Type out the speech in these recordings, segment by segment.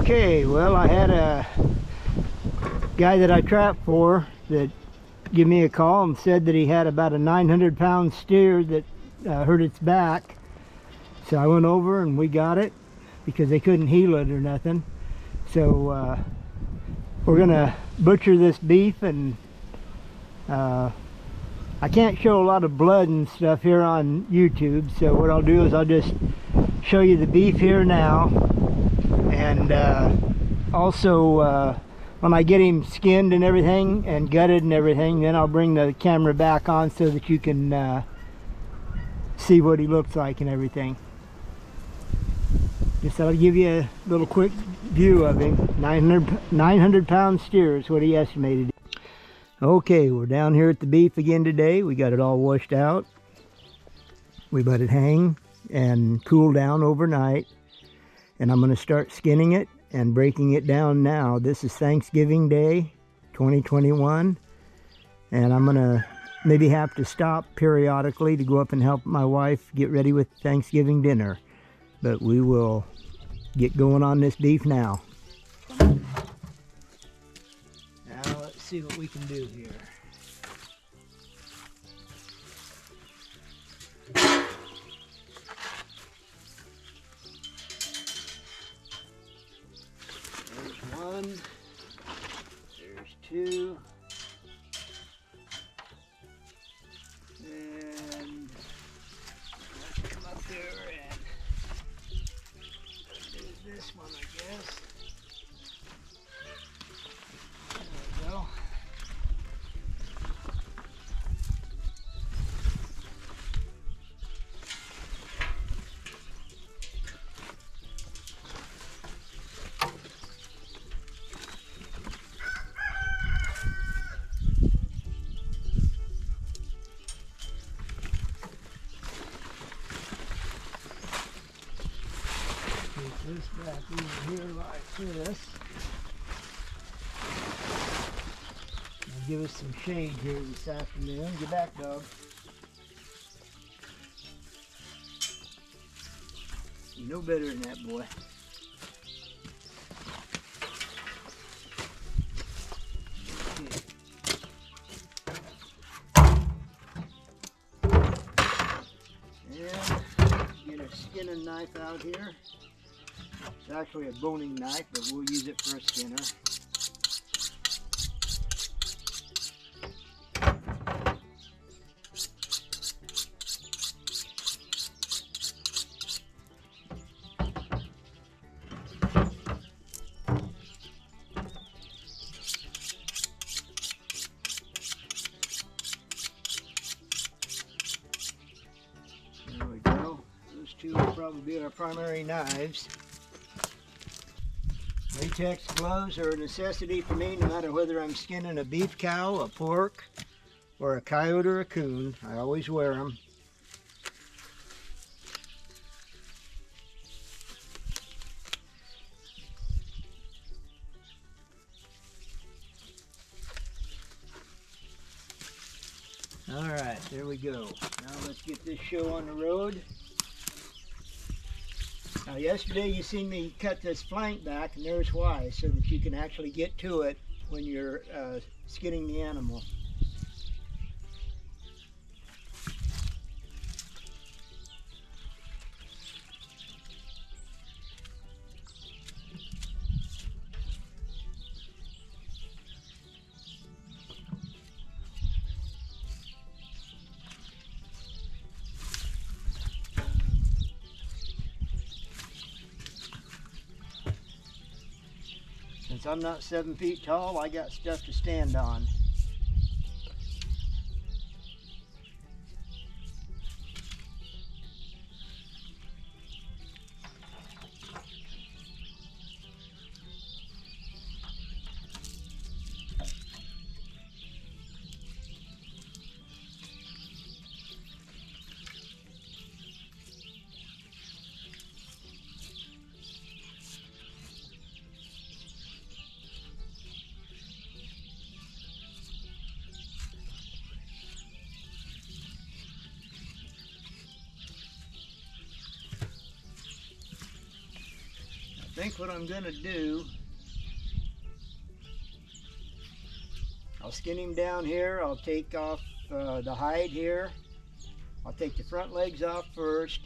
Okay, well, I had a guy that I trapped for that gave me a call and said that he had about a 900-pound steer that hurt its back. So I went over and we got it because they couldn't heal it or nothing. So we're gonna butcher this beef, and I can't show a lot of blood and stuff here on YouTube, so what I'll do is I'll just show you the beef here now, and also when I get him skinned and everything and gutted and everything, then I'll bring the camera back on so that you can see what he looks like and everything. Just thought I'd give you a little quick view of him. 900-pound steer is what he estimated. Okay, we're down here at the beef again today. We got it all washed out. We let it hang and cool down overnight. And I'm going to start skinning it and breaking it down now. This is Thanksgiving Day 2021. And I'm going to maybe have to stop periodically to go up and help my wife get ready with Thanksgiving dinner. But we will get going on this beef now. Now let's see what we can do here. There's one, there's two, and let's come up there and do this one, I guess. There we go. This back over here like this. I'll give us some shade here this afternoon. Get back, dog. You know better than that, boy. Okay. And get a skinning knife out here. It's actually a boning knife, but we'll use it for a skinner. There we go. Those two will probably be our primary knives. Latex gloves are a necessity for me, no matter whether I'm skinning a beef cow, a pork, or a coyote or a coon. I always wear them. Alright, there we go. Now let's get this show on the road. Now yesterday you seen me cut this flank back, and there's why, so that you can actually get to it when you're skinning the animal. Since I'm not 7 feet tall, I got stuff to stand on. think what I'm gonna do, I'll skin him down here. I'll take off the hide here. I'll take the front legs off first,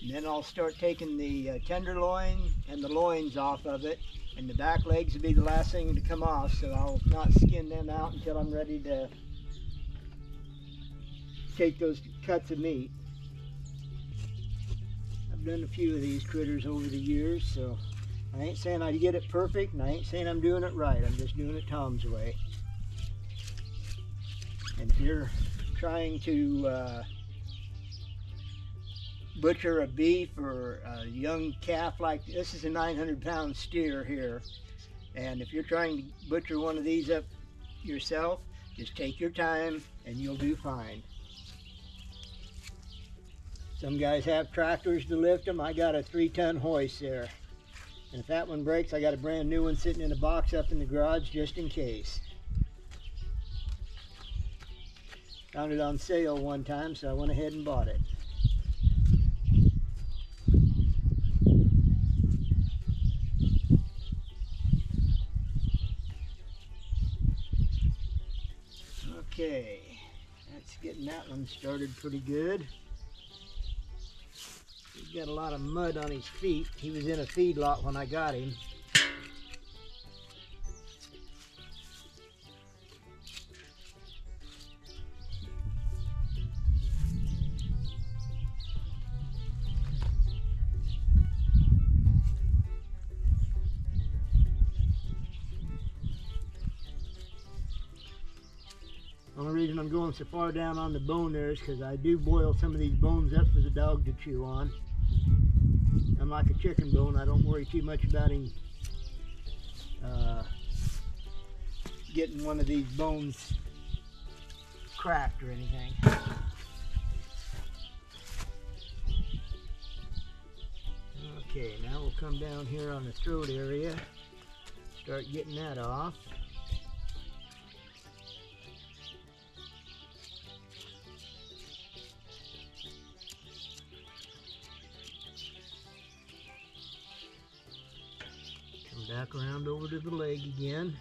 and then I'll start taking the tenderloin and the loins off of it, and the back legs will be the last thing to come off, so I'll not skin them out until I'm ready to take those cuts of meat. I've done a few of these critters over the years, so I ain't saying I get it perfect, and I ain't saying I'm doing it right. I'm just doing it Tom's way. And if you're trying to butcher a beef or a young calf like this, is a 900-pound steer here, and if you're trying to butcher one of these up yourself, just take your time and you'll do fine. Some guys have tractors to lift them. I got a 3-ton hoist there, and if that one breaks, I got a brand new one sitting in a box up in the garage just in case. Found it on sale one time, so I went ahead and bought it. Okay, that's getting that one started pretty good. He's got a lot of mud on his feet. He was in a feedlot when I got him. The only reason I'm going so far down on the bone there is because I do boil some of these bones up for the dog to chew on. Unlike a chicken bone, I don't worry too much about him getting one of these bones cracked or anything. Okay, now we'll come down here on the throat area, start getting that off. Back around over to the leg again.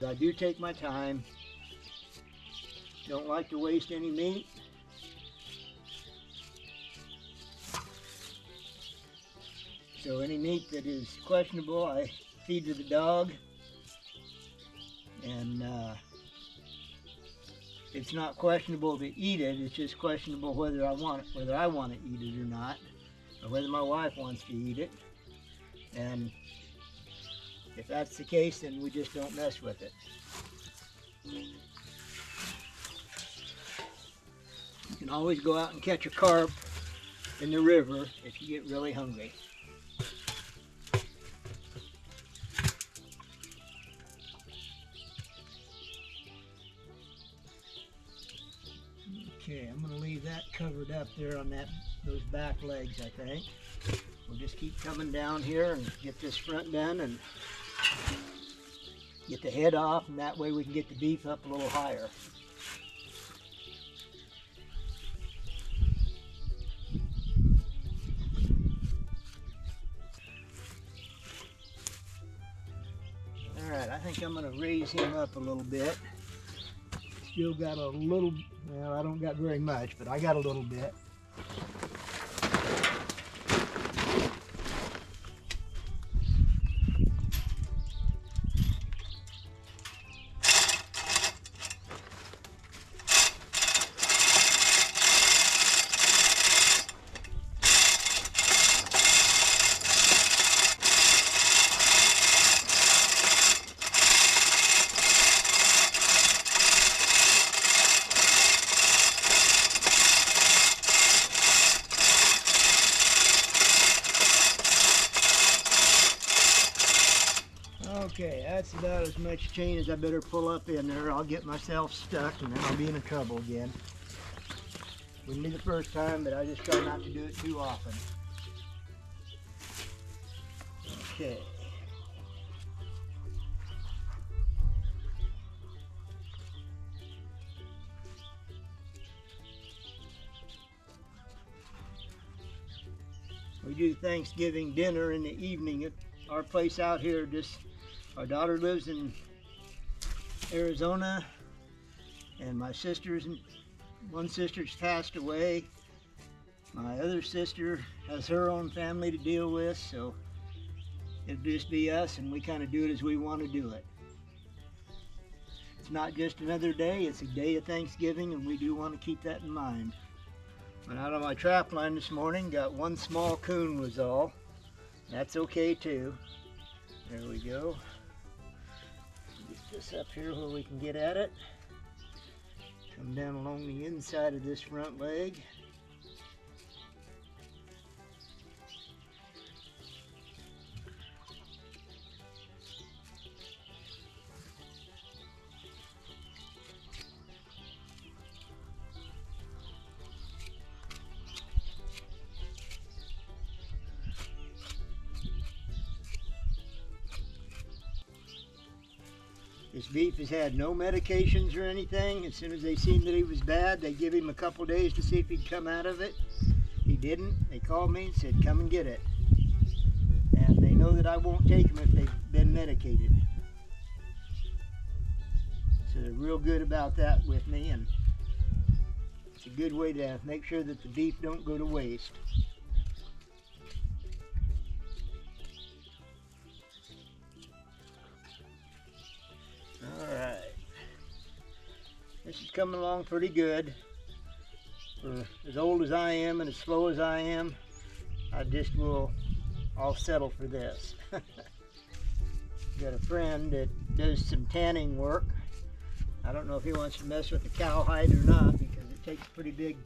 I do take my time. Don't like to waste any meat. So any meat that is questionable, I feed to the dog. And it's not questionable to eat it. It's just questionable whether I want to eat it or not, or whether my wife wants to eat it. And if that's the case, then we just don't mess with it. You can always go out and catch a carp in the river if you get really hungry. Okay, I'm going to leave that covered up there on those back legs, I think. We'll just keep coming down here and get this front done and get the head off, and that way we can get the beef up a little higher. Alright, I think I'm going to raise him up a little bit. Still got a little, well, I don't got very much, but I got a little bit. Okay, that's about as much chain as I better pull up in there. I'll get myself stuck and then I'll be in trouble again. Wouldn't be the first time, but I just try not to do it too often. Okay. We do Thanksgiving dinner in the evening at our place out here. Our daughter lives in Arizona, and one sister's passed away. My other sister has her own family to deal with, so it'll just be us, and we kind of do it as we want to do it. It's not just another day, it's a day of Thanksgiving, and we do want to keep that in mind. Went out on my trap line this morning, got one small coon was all. That's okay too. There we go. Get this up here where we can get at it. Come down along the inside of this front leg. This beef has had no medications or anything. As soon as they seen that he was bad, they give him a couple days to see if he'd come out of it. He didn't. They called me and said, come and get it. And they know that I won't take them if they've been medicated. So they're real good about that with me, and it's a good way to make sure that the beef don't go to waste. Alright, this is coming along pretty good. For as old as I am and as slow as I am, I'll settle for this. Got a friend that does some tanning work. I don't know if he wants to mess with the cowhide or not, because it takes a pretty big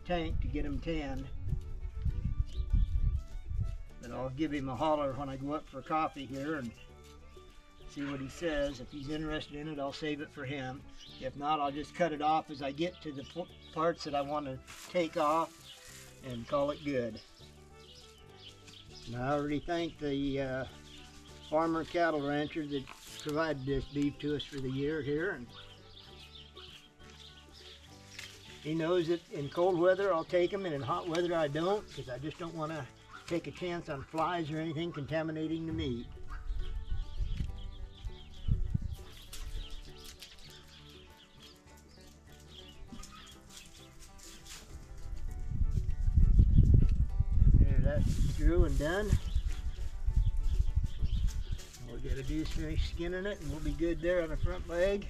tank to get them tanned. But I'll give him a holler when I go up for coffee here and see what he says. If he's interested in it, I'll save it for him. If not, I'll just cut it off as I get to the parts that I want to take off and call it good. And I already thanked the farmer cattle rancher that provided this beef to us for the year here. And he knows that in cold weather I'll take them, and in hot weather I don't, because I just don't want to take a chance on flies or anything contaminating the meat. That's through and done. All we gotta do is finish skinning it, and we'll be good there on the front leg.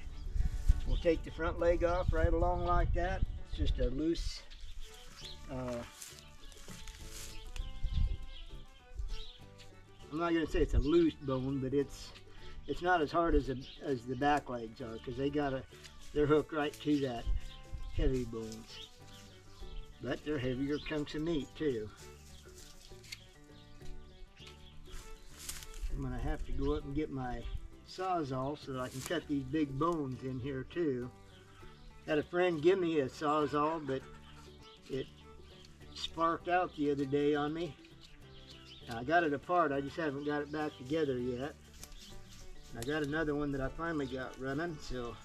We'll take the front leg off right along like that. It's just a loose, I'm not gonna say it's a loose bone, but it's not as hard as the back legs are, because they're hooked right to that heavy bones. But they're heavier chunks of meat too. I'm gonna have to go up and get my Sawzall so that I can cut these big bones in here too. Had a friend give me a Sawzall, but it sparked out the other day on me. Now, I got it apart, I just haven't got it back together yet. And I got another one that I finally got running, so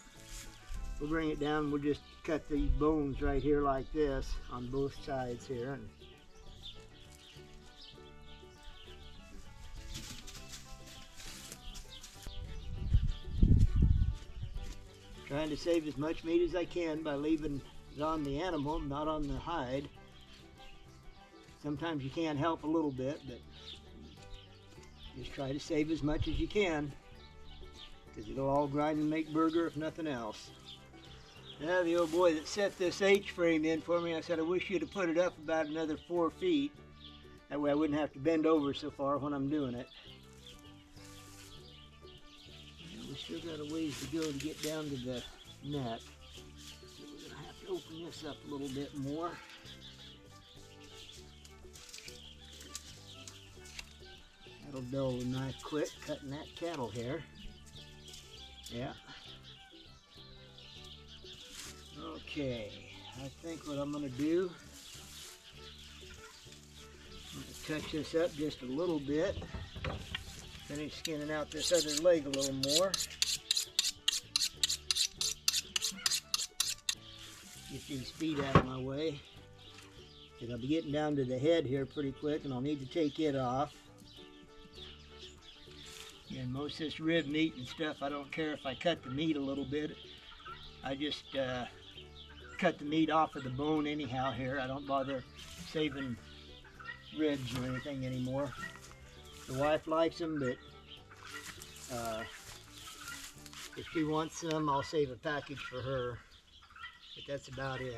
we'll bring it down and we'll just cut these bones right here like this on both sides here. And trying to save as much meat as I can by leaving it on the animal, not on the hide. Sometimes you can't help a little bit, but just try to save as much as you can, because it'll all grind and make burger if nothing else. Now the old boy that set this H-frame in for me, I said I wish you'd have put it up about another 4 feet. That way I wouldn't have to bend over so far when I'm doing it. We still got a ways to go to get down to the net. So we're going to have to open this up a little bit more. That'll dull the knife quick, cutting that cattle hair. Yeah. Okay, I think what I'm going to do, I'm going to touch this up just a little bit. Finish skinning out this other leg a little more. Get these feet out of my way. And I'll be getting down to the head here pretty quick, and I'll need to take it off. And most of this rib meat and stuff, I don't care if I cut the meat a little bit. I just cut the meat off of the bone anyhow here. I don't bother saving ribs or anything anymore. The wife likes them, but if she wants some, I'll save a package for her. But that's about it.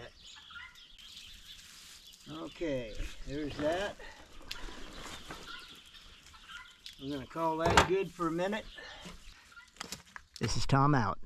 Okay, there's that. I'm gonna call that good for a minute. This is Tom out.